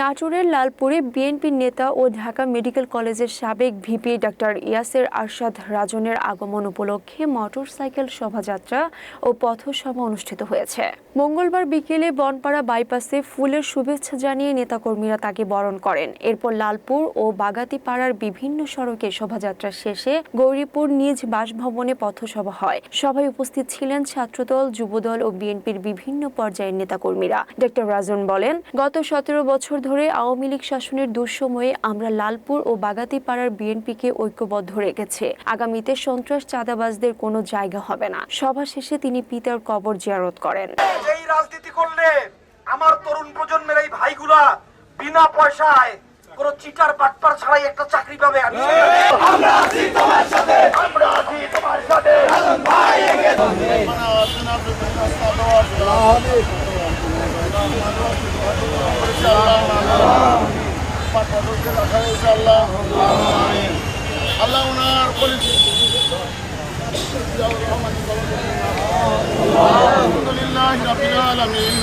নাটোরের লালপুরে বিএনপির নেতা ও ঢাকা মেডিকেল কলেজের সাবেক ভিপি ডাক্তার ইয়াসের আরশাদ রাজনের আগমন উপলক্ষে মোটরসাইকেল শোভাযাত্রা ও পথসভা অনুষ্ঠিত হয়েছে। মঙ্গলবার বিকেলে বনপাড়া বাইপাসে ফুলের শুভেচ্ছা জানিয়ে নেতাকর্মীরা তাকে বরণ করেন। এরপর লালপুর ও বাগাতিপাড়ার বিভিন্ন সড়কে শোভাযাত্রা শেষে গৌরীপুর নিজ বাসভবনে পথসভা হয়। সভায় উপস্থিত ছিলেন ছাত্রদল, যুবদল ও বিএনপির বিভিন্ন পর্যায়ের নেতাকর্মীরা। ডাক্তার রাজন বলেন, গত 17 বছর ধরে আওয়ামী লীগ শাসনের দুঃসময়ে আমরা লালপুর ও বাগাতিপাড়ার বিএনপিকে ঐক্যবদ্ধ রেখেছি। আগামীতে সন্ত্রাস চাঁদাবাজদের কোনো জায়গা হবে না। সভা শেষে তিনি পিতার কবর জিয়ারত করেন। এই রাজনীতি করলে আমার তরুণ প্রজন্মের এই ভাইগুলা বিনা পয়সায় কোন চিটার বাটপার ছাড়াই একটা চাকরি পাবে। আমরা আছি তোমার সাথে, আমরা আছি তোমার সাথে। ভাই আল্লাহ ওনার আলহামদুলিল্লাহ রাব্বিল আলামিন।